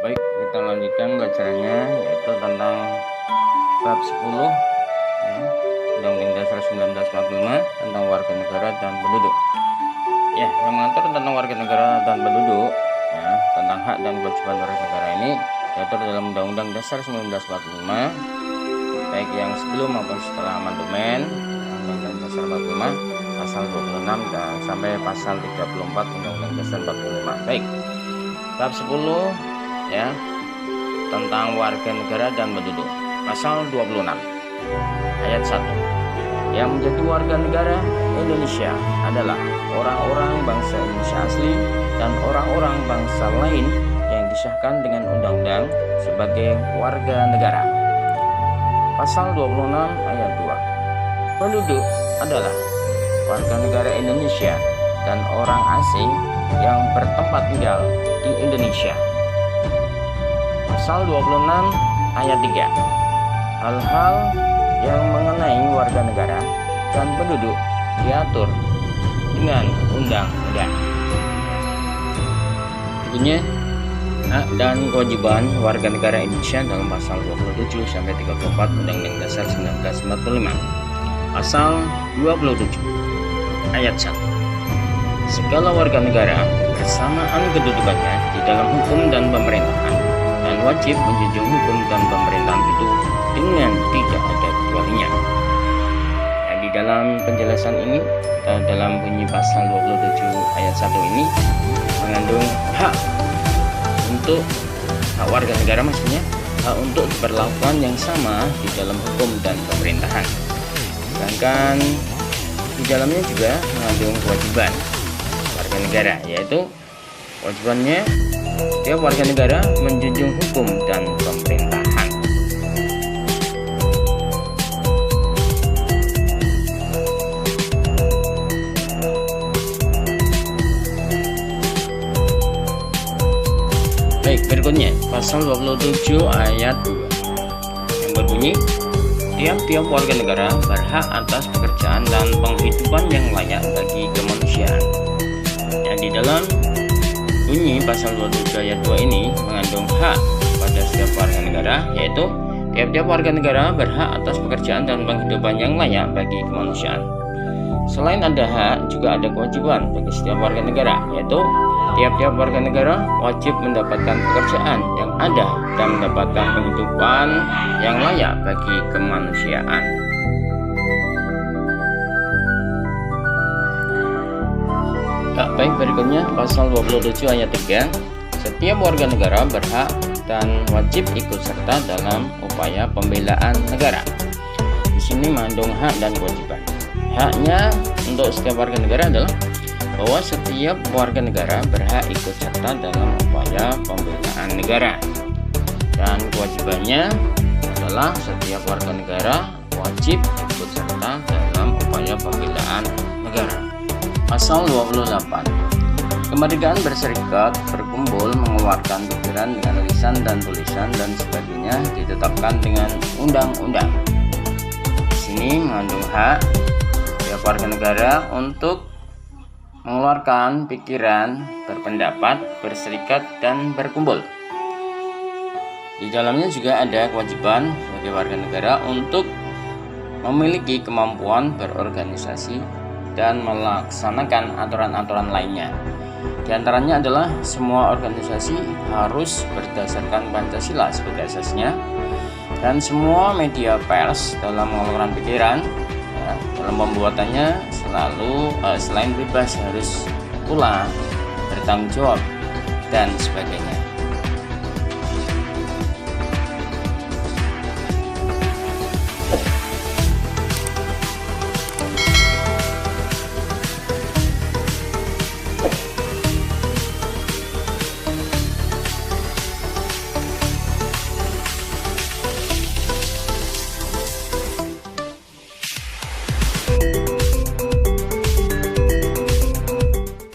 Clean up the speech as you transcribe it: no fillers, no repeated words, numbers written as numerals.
Baik, kita lanjutkan belajarannya, yaitu tentang bab 10 ya, Undang-Undang Dasar 1945 tentang warga negara dan penduduk. Ya, yang mengatur tentang warga negara dan penduduk ya, tentang hak dan kewajiban warga negara ini diatur dalam Undang-Undang Dasar 1945, baik yang sebelum maupun setelah amandemen Undang-Undang Dasar 45 pasal 26 dan sampai pasal 34 Undang-Undang Dasar 45. Baik, bab 10 ya, tentang warga negara dan penduduk. Pasal 26 ayat 1. Yang menjadi warga negara Indonesia adalah orang-orang bangsa Indonesia asli dan orang-orang bangsa lain yang disahkan dengan undang-undang sebagai warga negara. Pasal 26 ayat 2. Penduduk adalah warga negara Indonesia dan orang asing yang bertempat tinggal di Indonesia. Pasal 26 ayat 3. Hal-hal yang mengenai warga negara dan penduduk diatur dengan undang-undang. Berikutnya, hak dan kewajiban warga negara Indonesia dalam pasal 27 sampai 34 Undang-Undang Dasar 1945. Pasal 27 ayat 1. Segala warga negara bersamaan kedudukannya di dalam hukum dan pemerintahan dan wajib menjunjung hukum dan pemerintahan itu dengan tidak ada kecualinya. Nah, di dalam penjelasan ini, dalam bunyi pasal 27 ayat 1 ini mengandung hak untuk hak warga negara, maksudnya hak untuk diperlakukan yang sama di dalam hukum dan pemerintahan. Sedangkan di dalamnya juga mengandung kewajiban warga negara, yaitu kewajibannya setiap warga negara menjunjung hukum dan pemerintahan. Baik, berikutnya pasal 27 ayat 2 yang berbunyi, tiap-tiap warga negara berhak atas pekerjaan dan penghidupan yang layak bagi kemanusiaan. Yang di dalam bunyi pasal 27 ayat 2 ini mengandung hak pada setiap warga negara, yaitu tiap-tiap warga negara berhak atas pekerjaan dan penghidupan yang layak bagi kemanusiaan. Selain ada hak, juga ada kewajiban bagi setiap warga negara, yaitu tiap-tiap warga negara wajib mendapatkan pekerjaan yang ada dan mendapatkan penghidupan yang layak bagi kemanusiaan. Baik, berikutnya pasal 27 ayat 3. Setiap warga negara berhak dan wajib ikut serta dalam upaya pembelaan negara. Di sini mengandung hak dan kewajiban. Haknya untuk setiap warga negara adalah bahwa setiap warga negara berhak ikut serta dalam upaya pembelaan negara. Dan kewajibannya adalah setiap warga negara wajib ikut serta dalam upaya pembelaan negara. Pasal 28. Kemerdekaan berserikat, berkumpul, mengeluarkan pikiran dengan lisan dan tulisan dan sebagainya ditetapkan dengan undang-undang. Di sini mengandung hak setiap warga negara untuk mengeluarkan pikiran, berpendapat, berserikat, dan berkumpul. Di dalamnya juga ada kewajiban bagi warga negara untuk memiliki kemampuan berorganisasi dan melaksanakan aturan-aturan lainnya. Di antaranya adalah semua organisasi harus berdasarkan Pancasila sebagai asasnya, dan semua media pers dalam mengeluarkan pikiran dalam pembuatannya selain bebas harus pula bertanggung jawab dan sebagainya.